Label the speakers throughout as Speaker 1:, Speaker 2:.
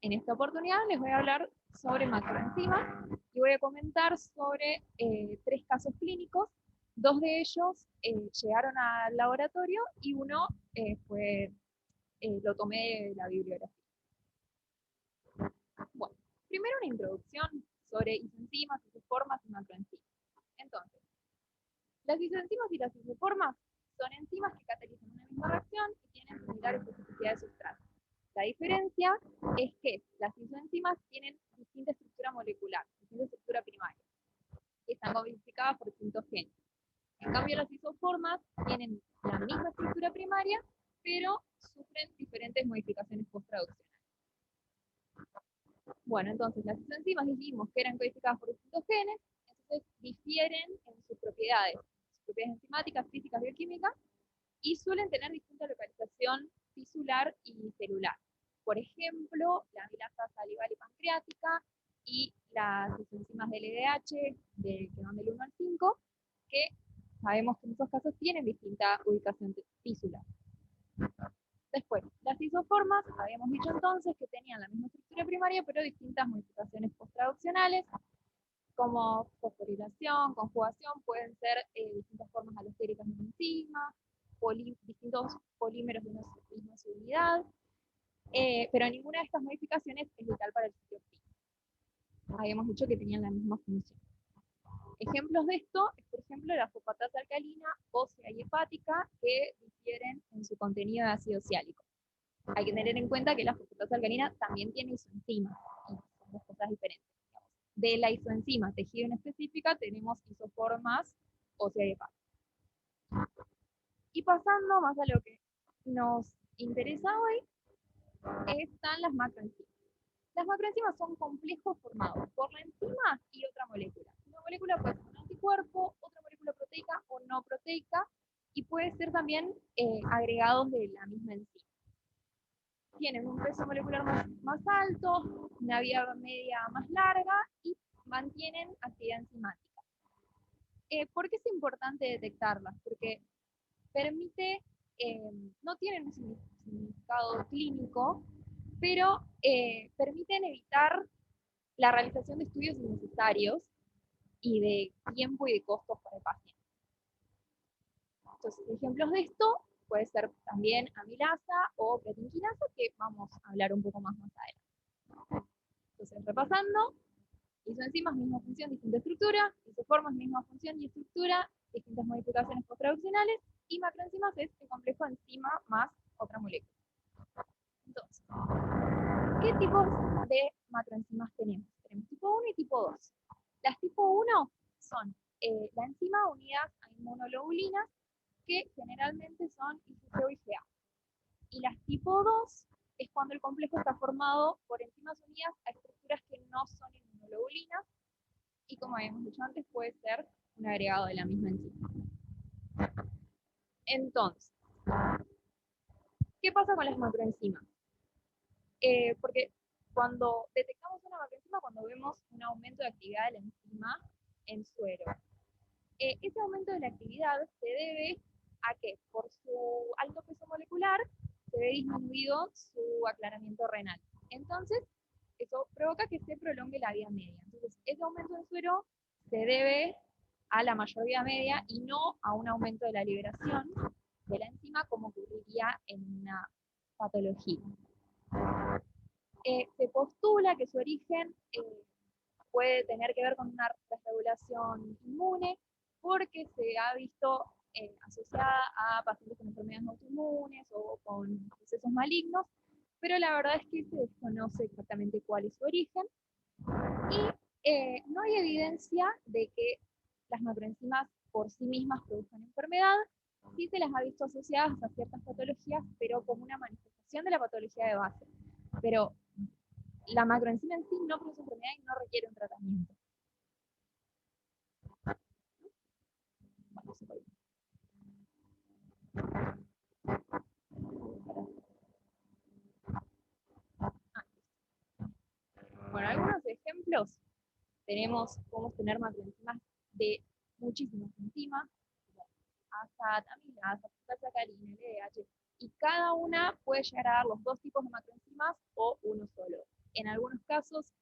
Speaker 1: En esta oportunidad les voy a hablar sobre macroenzimas y voy a comentar sobre 3 casos clínicos. 2 de ellos llegaron al laboratorio y uno lo tomé de la bibliografía. Bueno, primero una introducción sobre isoenzimas, isoformas y macroenzimas. Entonces, las isoenzimas y las isoformas son enzimas que catalizan una misma reacción y tienen similar especificidad de sustrato. La diferencia es que las isoenzimas tienen distinta estructura molecular, distinta estructura primaria, y están codificadas por distintos genes. En cambio, las isoformas tienen la misma estructura primaria, pero sufren diferentes modificaciones posttraduccionales. Bueno, entonces las isoenzimas dijimos que eran codificadas por distintos genes, entonces difieren en sus propiedades enzimáticas, físicas, bioquímicas, y suelen tener distinta localización tisular y celular. Por ejemplo, la amilasa salival y pancreática y las isoenzimas del LDH, que van del 1 al 5, que sabemos que en esos casos tienen distinta ubicación tisular. Después, las isoformas, habíamos dicho entonces que tenían la misma estructura primaria, pero distintas modificaciones posttraduccionales, como fosforilación, conjugación, pueden ser distintas formas alostéricas de una enzima, distintos polímeros de una misma subunidad, pero ninguna de estas modificaciones es vital para el sitio fin. Habíamos dicho que tenían la misma función. Ejemplos de esto es, por ejemplo, la fosfatasa alcalina, ósea y hepática, que difieren en su contenido de ácido ciálico. Hay que tener en cuenta que la fosfatasa alcalina también tiene isoenzimas, y son dos cosas diferentes. De la isoenzima tejido en específica tenemos isoformas ósea y hepática. Y pasando más a lo que nos interesa hoy, están las macroenzimas. Las macroenzimas son complejos formados por la enzima y otra molécula. Una molécula puede ser un anticuerpo, otra molécula proteica o no proteica, y puede ser también agregados de la misma enzima. Tienen un peso molecular más alto, una vía media más larga y mantienen actividad enzimática. ¿Por qué es importante detectarlas? Porque no tienen un significado clínico, pero permiten evitar la realización de estudios innecesarios y de tiempo y de costos para el paciente. Entonces, ejemplos de esto puede ser también amilasa o creatinquinasa, que vamos a hablar un poco más adelante. Entonces, repasando, isoenzimas, misma función, distinta estructura, isoformas, misma función y estructura, distintas modificaciones posttraduccionales, y macroenzimas es el complejo enzima más otra molécula. Entonces, ¿qué tipos de macroenzimas tenemos? Tenemos tipo 1 y tipo 2. Las tipo 1 son la enzima unidas a inmunoglobulinas, que generalmente son IgG o IgA. Y las tipo 2 es cuando el complejo está formado por enzimas unidas a estructuras que no son inmunoglobulinas, y como habíamos dicho antes, puede ser un agregado de la misma enzima. Entonces, ¿qué pasa con las macroenzimas? Porque cuando detectamos una macroenzima, cuando vemos un aumento de actividad de la enzima en suero, ese aumento de la actividad se debe a que por su alto peso molecular se ve disminuido su aclaramiento renal. Entonces, eso provoca que se prolongue la vida media. Entonces, ese aumento en suero se debe a la mayor vida media y no a un aumento de la liberación de la enzima, como ocurriría en una patología. Se postula que su origen puede tener que ver con una desregulación inmune, porque se ha visto asociada a pacientes con enfermedades autoinmunes o con procesos malignos, pero la verdad es que se desconoce exactamente cuál es su origen, y no hay evidencia de que las macroenzimas por sí mismas produzcan enfermedad. Sí se las ha visto asociadas a ciertas patologías, pero como una manifestación de la patología de base. Pero la macroenzima en sí no produce enfermedad y no requiere un tratamiento. Bueno, algunos ejemplos. Podemos tener macroenzimas de muchísimas enzimas, ASAT, amilasa, fosfatasa alcalina, LDH, y cada una puede llegar a dar los dos tipos de macroenzimas o uno solo. En algunos casos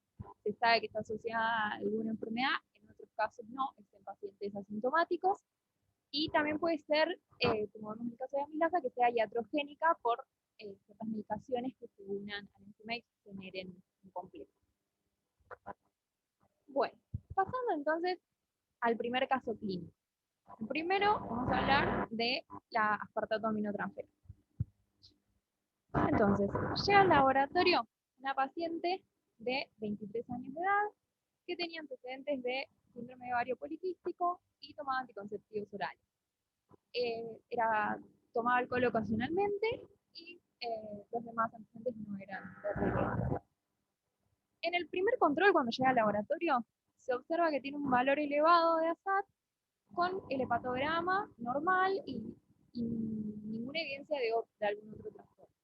Speaker 1: se sabe que está asociada a alguna enfermedad, en otros casos no, es en pacientes asintomáticos. Y también puede ser, como vemos en el caso de amilasa, que sea iatrogénica por ciertas medicaciones que se unan a la enzima y generen un complejo. Bueno, pasando entonces al primer caso clínico. Primero vamos a hablar de la aspartato aminotransferasa. Entonces, llega al laboratorio una paciente de 23 años de edad que tenía antecedentes de síndrome de ovario poliquístico y tomaba anticonceptivos orales. Tomaba alcohol ocasionalmente y los demás antecedentes no eran de riesgo. En el primer control, cuando llega al laboratorio, se observa que tiene un valor elevado de ASAT con el hepatograma normal y ninguna evidencia de algún otro trastorno.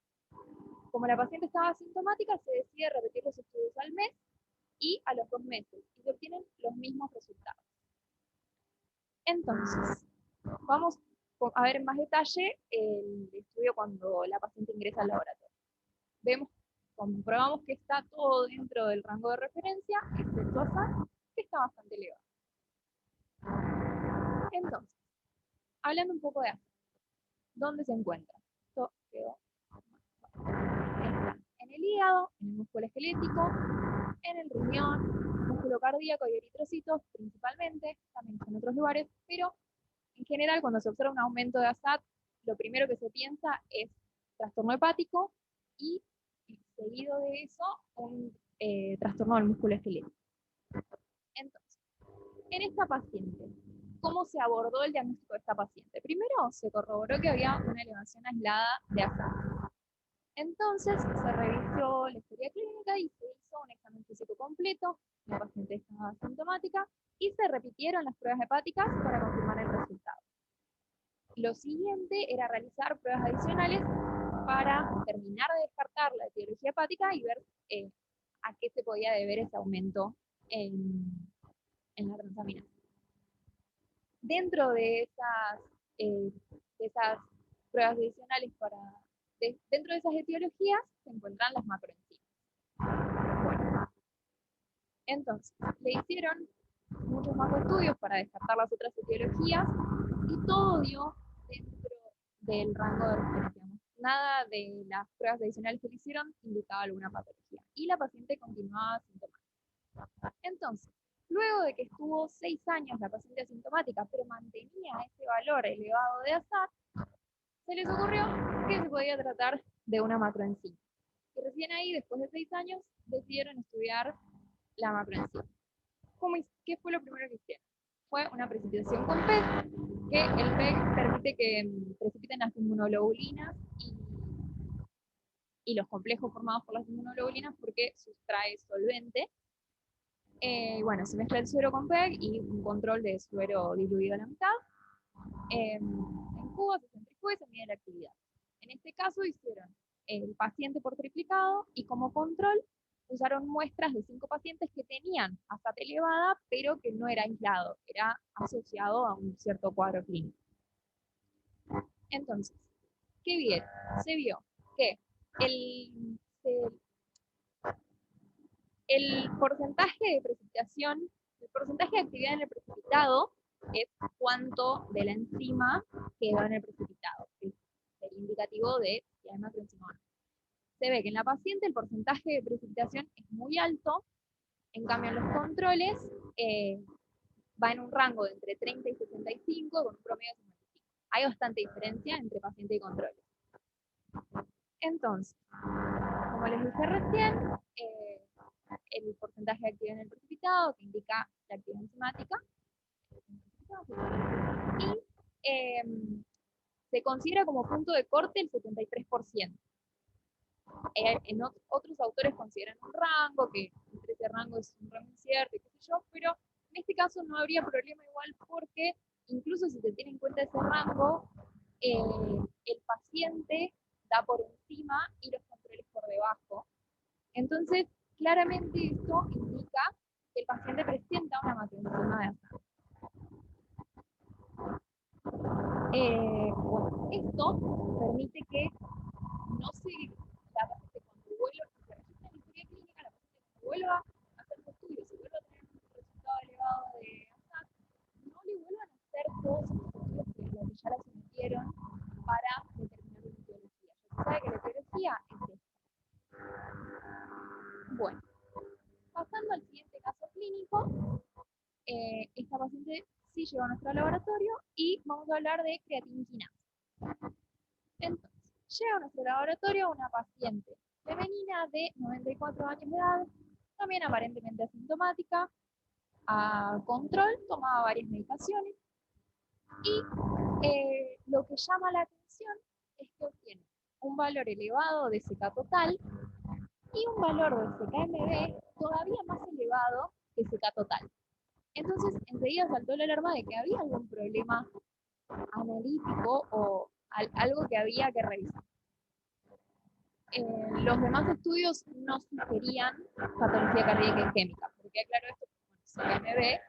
Speaker 1: Como la paciente estaba asintomática, se decide repetir los estudios al mes y a los 2 meses, y se obtienen los mismos resultados. Entonces, vamos a ver en más detalle el estudio cuando la paciente ingresa al laboratorio. Comprobamos que está todo dentro del rango de referencia, excepto ASAT, que está bastante elevado. Entonces, hablando un poco de ASAT, ¿dónde se encuentra? Esto quedó en el hígado, en el músculo esquelético, en el riñón, músculo cardíaco y eritrocitos principalmente, también en otros lugares, pero en general cuando se observa un aumento de ASAT, lo primero que se piensa es trastorno hepático y seguido de eso un trastorno del músculo esquelético. Entonces, en esta paciente, ¿cómo se abordó el diagnóstico de esta paciente? Primero se corroboró que había una elevación aislada de ASAT. Entonces se revisó la historia clínica y se hizo un examen físico completo, la paciente estaba asintomática, y se repitieron las pruebas hepáticas para confirmar el resultado. Lo siguiente era realizar pruebas adicionales para terminar de descartar la etiología hepática y ver a qué se podía deber ese aumento en la transaminasa. Dentro de esas pruebas adicionales dentro de esas etiologías se encuentran las macroenzimas. Bueno, entonces, le hicieron muchos más estudios para descartar las otras etiologías y todo dio dentro del rango de referencia. Nada de las pruebas adicionales que le hicieron indicaba alguna patología y la paciente continuaba asintomática. Entonces, luego de que estuvo 6 años la paciente asintomática, pero mantenía ese valor elevado de ASAT, se les ocurrió que se podía tratar de una macroenzima. Y recién ahí, después de 6 años, decidieron estudiar la macroenzima. ¿Qué fue lo primero que hicieron? Fue una precipitación con PEG, que el PEG permite que precipiten las inmunoglobulinas y los complejos formados por las inmunoglobulinas porque sustrae solvente. Bueno, se mezcla el suero con PEG y un control de suero diluido a la mitad. En cubo se centrifuga y se mide la actividad. En este caso hicieron el paciente por triplicado y como control usaron muestras de 5 pacientes que tenían ASAT elevada, pero que no era aislado, era asociado a un cierto cuadro clínico. Entonces, ¿qué vieron? Se vio que el porcentaje de precipitación, el porcentaje de actividad en el precipitado es cuánto de la enzima quedó en el precipitado, que es el indicativo de si hay macroenzima o no. Se ve que en la paciente el porcentaje de precipitación es muy alto, en cambio en los controles va en un rango de entre 30 y 65 con un promedio de 55. Hay bastante diferencia entre paciente y controles. Entonces, como les dije recién, el porcentaje de actividad en el precipitado, que indica la actividad enzimática, y se considera como punto de corte el 73%. Otros autores consideran un rango, que entre ese rango es un rango incierto, y qué sé yo, pero en este caso no habría problema igual porque incluso si se tiene en cuenta ese rango, el paciente da por encima y los controles por debajo. Entonces, claramente esto indica que el paciente presenta una macroenzima de ASAT. Bueno, esto permite que no se, cuando vuelve, se registra en la historia clínica, la vuelva a hacer su estudio, si vuelve a tener un resultado elevado de ASAT, no le vuelvan a hacer todos esos estudios que ya la sometieron para determinar la etiología. Ya se sabe que la etiología es esta. Bueno, pasando al siguiente caso clínico, esta paciente sí llegó a nuestro laboratorio y vamos a hablar de creatinquinasa. Entonces, llega a nuestro laboratorio una paciente femenina de 94 años de edad, también aparentemente asintomática, a control, tomaba varias medicaciones y lo que llama la atención es que obtiene un valor elevado de CK total y un valor de CKMB todavía más elevado que CK total. Entonces, enseguida saltó la alarma de que había algún problema analítico o algo que había que revisar. Los demás estudios no sugerían patología cardíaca isquémica, porque claro, esto, CKMB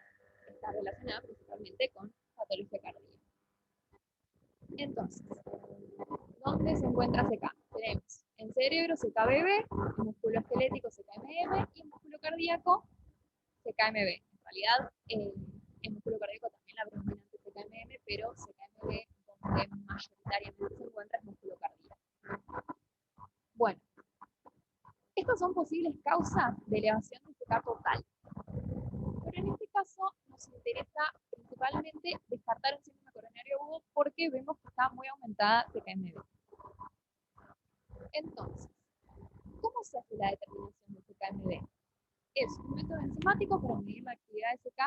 Speaker 1: está relacionada principalmente con patología cardíaca. Entonces, ¿dónde se encuentra CK? Tenemos en cerebro CKBB, en músculo esquelético CKMM y en músculo cardíaco CKMB. En realidad, en músculo cardíaco también la predominante es CKMM, pero CKMB donde mayoritariamente se encuentra es músculo cardíaco. Bueno, estas son posibles causas de elevación de CK total. Pero en este caso nos interesa principalmente descartar un síndrome coronario agudo porque vemos que está muy aumentada CKMB. Entonces, ¿cómo se hace la determinación de CKMB? Es un método enzimático para medir la actividad de CK,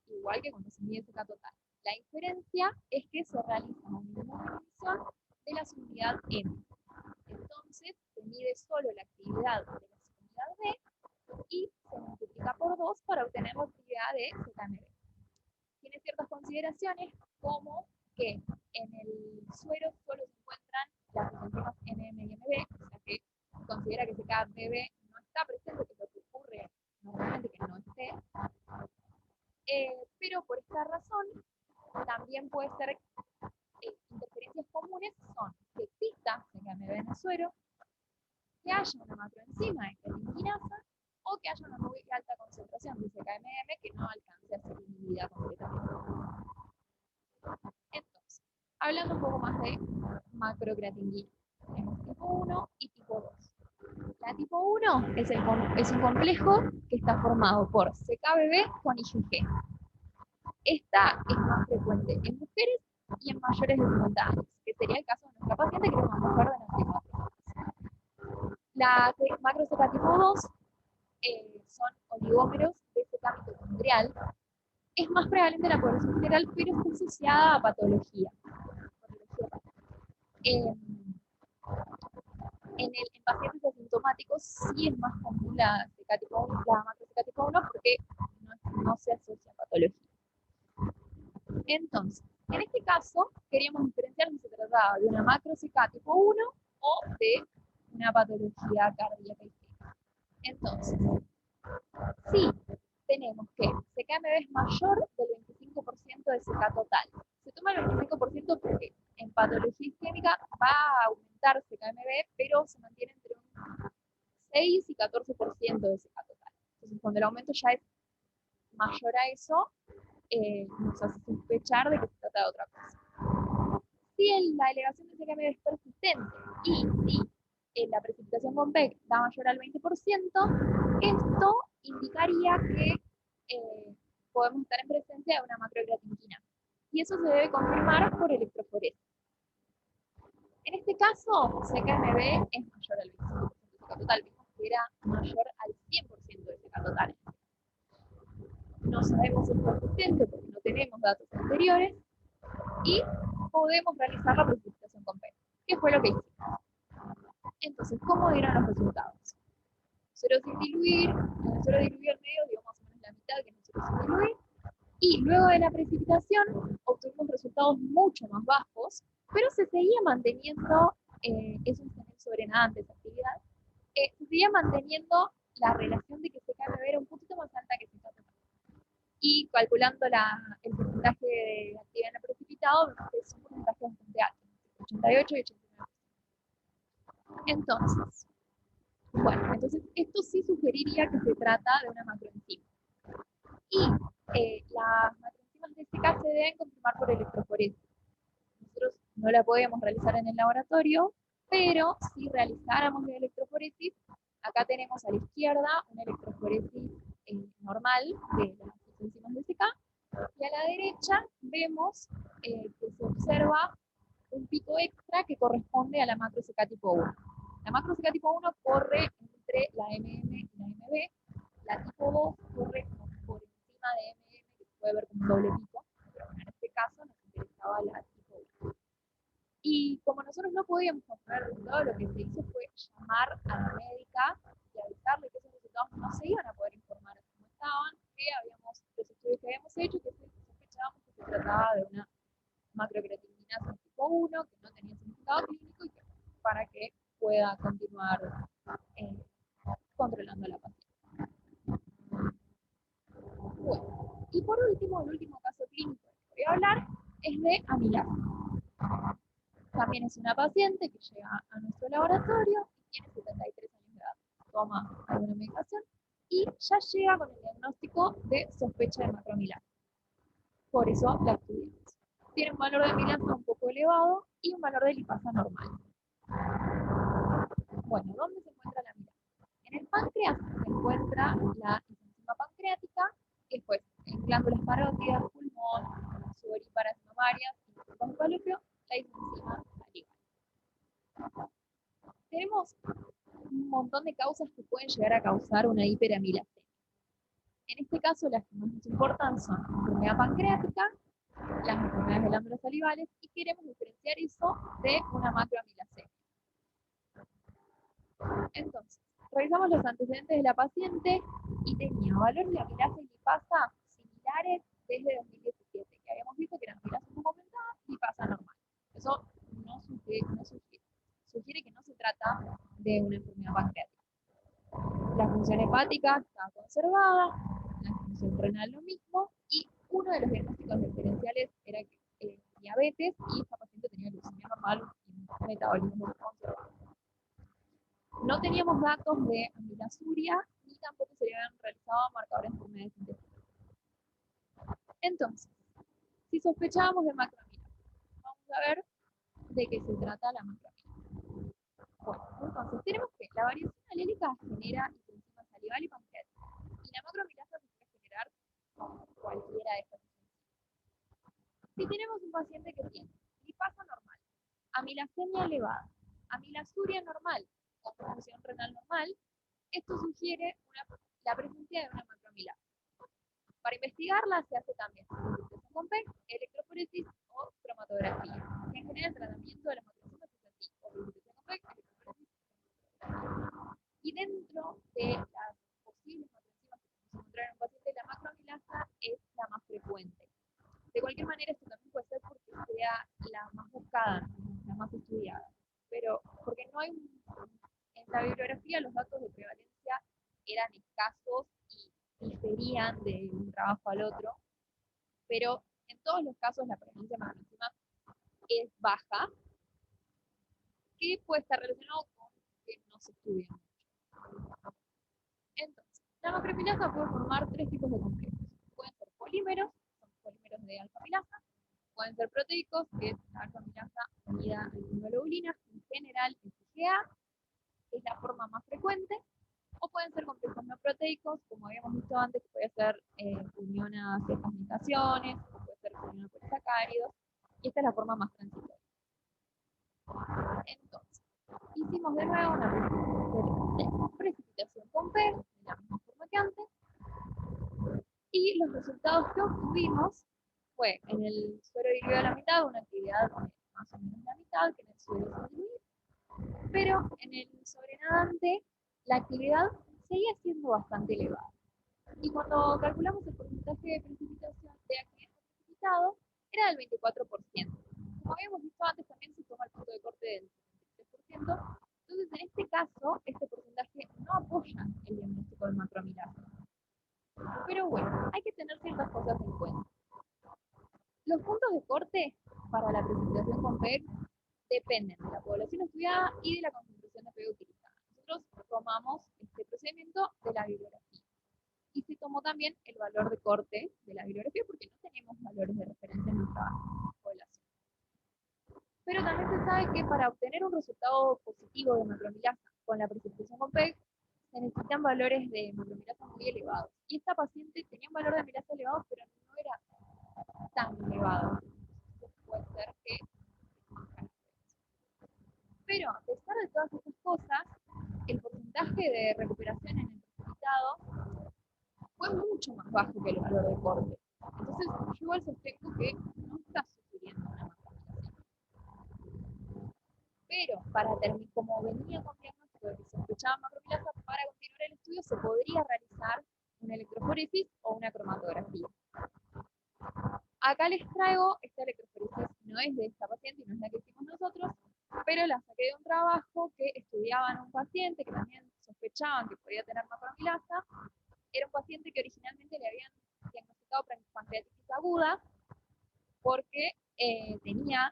Speaker 1: igual que cuando se mide CK total. La diferencia es que se realiza una inmunización de la subunidad M. Entonces, se mide solo la actividad de la subunidad B y se multiplica por 2 para obtener la actividad de CKMB. Tiene ciertas consideraciones como que en el suero solo se encuentran las enzimas NM y MB, o sea que considera que CKMB no está presente, que es lo que ocurre normalmente que no esté, pero por esta razón también puede ser interferencias comunes son que exista CKMB en el suero, que haya una macroenzima de creatinquinasa o que haya una muy alta concentración de CKMM que no alcance a ser inhibida completamente. Entonces, hablando un poco más de macrocreatinquina, tenemos tipo 1 y tipo 2. La tipo 1 es un complejo que está formado por CKBB con IgG. Esta es más frecuente en mujeres y en mayores de 50 años, que sería el caso de nuestra paciente, que es una mujer de 94 años. La macro-CK tipo 2 son oligómeros de CK mitocondrial. Es más prevalente en la población general, pero está asociada a patología. En pacientes asintomáticos sí es más común la macro-CK tipo 1 porque no se asocia a patología. Entonces, en este caso, queríamos diferenciar si se trataba de una macro-CK tipo 1 o de una patología cardíaca isquémica. Entonces, sí, tenemos que CKMB es mayor del 25% de CK total. Se toma el 25% porque en patología isquémica va a aumentar CKMB, pero se mantiene entre un 6 y 14% de CK total. Entonces, cuando el aumento ya es mayor a eso, nos hace sospechar de que se trata de otra cosa. Si la elevación de CKMB es persistente y si la precipitación con PEC da mayor al 20%, esto indicaría que podemos estar en presencia de una macrocreatinquina. Y eso se debe confirmar por electroforesis. En este caso, CKMB es mayor al 25% de CK total. Vimos que era mayor al 100% de CK total. No sabemos si es persistente porque no tenemos datos anteriores y podemos realizar la precipitación con PEC, que fue lo que hicimos. Entonces, ¿cómo dieron los resultados? Cero sin diluir, cero diluido al medio dio más o menos la mitad que nosotros sin diluir, y luego de la precipitación obtuvimos resultados mucho más bajos, pero se seguía manteniendo, eso es tener sobrenadante esa actividad, se seguía manteniendo la relación de que CKMB era un poquito más alta que CK total. Y calculando el porcentaje de actividad en el precipitado, vemos que es un porcentaje bastante alto, 88 y 89%. Entonces, Bueno, entonces esto sí sugeriría que se trata de una macroenzima. Y las macroenzimas de este caso se deben confirmar por electroforesis. Nosotros no la podemos realizar en el laboratorio, pero si realizáramos la electroforesis, acá tenemos a la izquierda una electroforesis normal de las enzimas de SK, y a la derecha vemos que se observa un pico extra que corresponde a la macro CK tipo 1. La macro CK tipo 1 corre entre la MM y la MB, la tipo 2 corre por encima de MM, que se puede ver como un doble pico, pero en este caso nos interesaba la tipo 1. Y como nosotros no podíamos mostrar el resultado, lo que se hizo fue llamar a la médica y avisarle que esos resultados no se iban a poder informar como estaban, que habíamos, los estudios que habíamos hecho, que sospechábamos que se trataba de una macrocreatinina tipo 1, que no tenía significado clínico y que para que pueda continuar eh, controlando a la paciente. Bueno, y por último, el último caso clínico que voy a hablar es de amilasa. También es una paciente que llega a nuestro laboratorio y tiene 73 años de edad. Toma alguna medicación y ya llega con el diagnóstico de sospecha de macroamilasa. Por eso la estudiamos. Tiene un valor de amilasa un poco elevado y un valor de lipasa normal. Bueno, ¿dónde se encuentra la amilasa? En el páncreas se encuentra la enzima pancreática, y después en glándulas parótidas, pulmón, sudoríparas mamarias y el falopio, la enzima salival. Tenemos un montón de causas que pueden llegar a causar una hiperamilasemia. En este caso, las que más nos importan son la enfermedad pancreática, las enfermedades de glándulas salivales, y queremos diferenciar eso de una macroamilasemia. Entonces, revisamos los antecedentes de la paciente y tenía valores de amilasa y lipasa similares desde 2017, que habíamos visto que eran amilasa un poco aumentada, lipasa normal. Eso sugiere que no se trata de una enfermedad pancreática. La función hepática está conservada, la función renal lo mismo, y uno de los diagnósticos diferenciales era que diabetes, y esta paciente tenía glucemia normal y un metabolismo conservado. No teníamos datos de amilasuria, ni tampoco se le habían realizado marcadores de enfermedades intestinales. Entonces, si sospechábamos de macroamilasa, vamos a ver de qué se trata la macroamilasa. Bueno, entonces tenemos que la variación alélica genera hiperenzima salival y pancreática, y la macroamilasa se puede generar con cualquiera de estas enzimas. Si tenemos un paciente que tiene lipasa normal, amilasemia elevada, amilasuria normal o función renal normal, esto sugiere la presencia de una macroamilasa. Para investigarla se hace también detección con PET, electroforesis o cromatografía. En general, el tratamiento de las macroenzimas es así: o detección con PET, electroforesis. Y dentro de las posibles macroenzimas que podemos encontrar en un paciente, la macroamilasa es la más frecuente. De cualquier manera, esto también puede ser porque sea la más buscada, la más estudiada. Pero porque no hay en la bibliografía los datos de prevalencia eran escasos y diferían de un trabajo al otro, pero en todos los casos la prevalencia macroenzima es baja, que puede estar relacionado con que no se estudia mucho. Entonces, la macroamilasa puede formar tres tipos de complejos. Pueden ser polímeros, son polímeros de alfa-amilasa; pueden ser proteicos, que es la alfa-amilasa unida a inmunoglobulinas, en general el IgA, que es la forma más frecuente; o pueden ser complejos no proteicos, como habíamos visto antes, que puede ser unión a ciertas mutaciones, o puede ser unión a polisacáridos, y esta es la forma más transitoria. Entonces, hicimos de nuevo una precipitación con P, de la misma forma que antes, y los resultados que obtuvimos fue en el suero diluido a la mitad, una actividad más o menos la mitad que en el suero sin diluir, pero en el sobrenadante la actividad seguía siendo bastante elevada. Y cuando calculamos el porcentaje de precipitación de actividad precipitado, era del 24%. Como habíamos visto antes, también se toma el punto de corte del 73%. Entonces, en este caso, este porcentaje no apoya el diagnóstico de macroamilasa. Pero bueno, hay que tener ciertas cosas en cuenta. Los puntos de corte para la precipitación con PEG dependen de la población estudiada y de la concentración de PEG utilizada. Nosotros tomamos este procedimiento de la bibliografía. Y se tomó también el valor de corte de la bibliografía porque no tenemos valores de referencia en nuestra población. Pero también se sabe que para obtener un resultado positivo de macromilasa con la precipitación con PEG, se necesitan valores de macromilasa muy elevados. Y esta paciente tenía un valor de milasa elevado, pero no era tan elevado. Entonces puede ser que... Pero a pesar de todas estas cosas, el porcentaje de recuperación en el precipitado fue mucho más bajo que el valor de corte. Entonces, yo igual sostengo que no está sufriendo una macromilasa. Pero para terminar, como venía con diagnóstico de que se sospechaba macromilasa, para continuar el estudio se podría realizar una electroforesis o una cromatografía. Acá les traigo, esta electroforesis no es de esta paciente y no es la que hicimos nosotros, pero la saqué de un trabajo que estudiaban a un paciente que también sospechaban que podía tener macromilasa. Era un paciente que originalmente le habían diagnosticado pancreatitis aguda porque tenía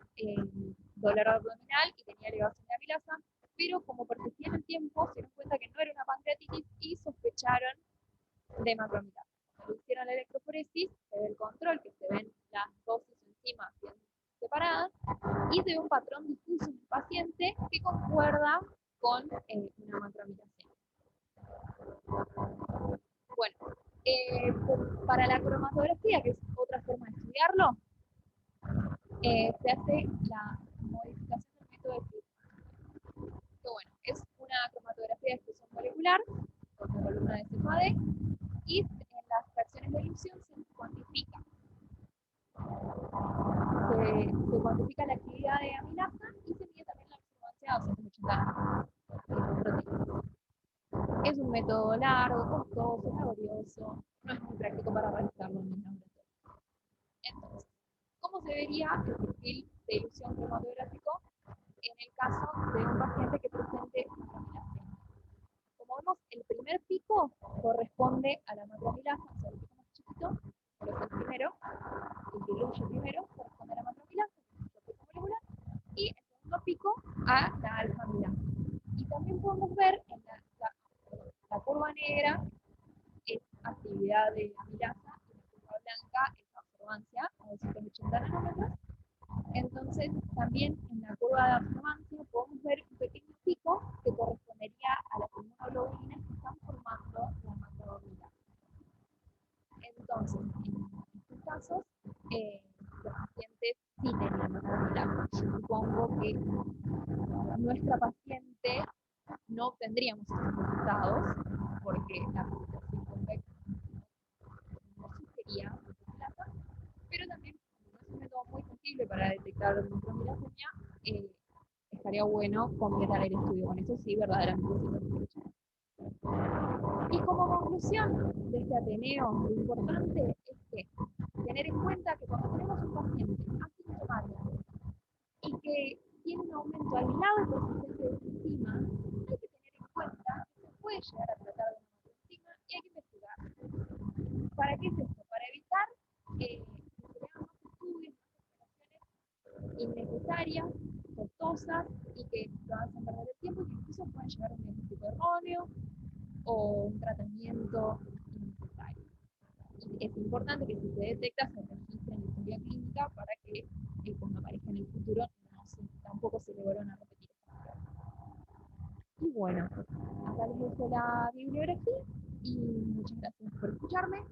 Speaker 1: dolor abdominal y tenía elevación de amilasa, pero como persistía en el tiempo, se dieron cuenta que no era una pancreatitis y sospecharon de macromilasa. Cuando hicieron la electroforesis, se ve el control, que se ven las dosis enzimas bien separadas, y se ve un patrón difuso en el paciente que concuerda con una macromilación. Bueno, para la cromatografía, que es otra forma de estudiarlo, se hace la modificación del método de Friedman, que bueno, es una cromatografía de expresión molecular con la columna de CFAD, y en las fracciones de ilusión se cuantifica. Se cuantifica la actividad de amilasa y se mide también la observancia de 280 proteínas. Es un método largo, costoso, laborioso, no es muy práctico para realizarlo en el laboratorio. Entonces, ¿cómo se vería el perfil de ilusión cromatográfico en el caso de un paciente que presente macromilasa? Como vemos, el primer pico corresponde a la macromilasa, o sea, el pico más chiquito, por eso el primero, el que iluye primero, corresponde a la macromilasa, que es el pico molecular, y el segundo pico a la alfa-milasa. Y también podemos ver en la curva negra es actividad de amilasa y la curva blanca es observancia a 280 nanómetros. Entonces, también en la curva de observancia podemos ver un pequeño pico que correspondería a las inmunoglobulinas que están formando la macromilasa. Entonces, en estos casos, los pacientes sí tenían macromilasa. Yo supongo que nuestra paciente no obtendríamos estos resultados porque la presentación convexa no sugería macromilasa, pero también, como es un método muy sensible para detectar macromilasemia, estaría bueno completar el estudio con eso, sí, verdaderamente sí lo sospecho. Y como conclusión de este Ateneo, lo importante es que tener en cuenta que cuando tenemos un paciente asintomático y que tiene un aumento aislado y persistente de esta enzima, hay que tener en cuenta que se puede llegar a tratar de una macroenzima y hay que investigar. ¿Para qué es esto? Para evitar que se hagan más estudios, más operaciones innecesarias, costosas y que lo hacen perder el tiempo y que incluso pueden llevar a un diagnóstico erróneo o un tratamiento innecesario. Y es importante que si se detecta se registre en la historia clínica para que cuando aparezca en el futuro tampoco se le vuelvan a repetir estas pruebas. Y bueno, acá les dejo la bibliografía y muchas gracias por escucharme.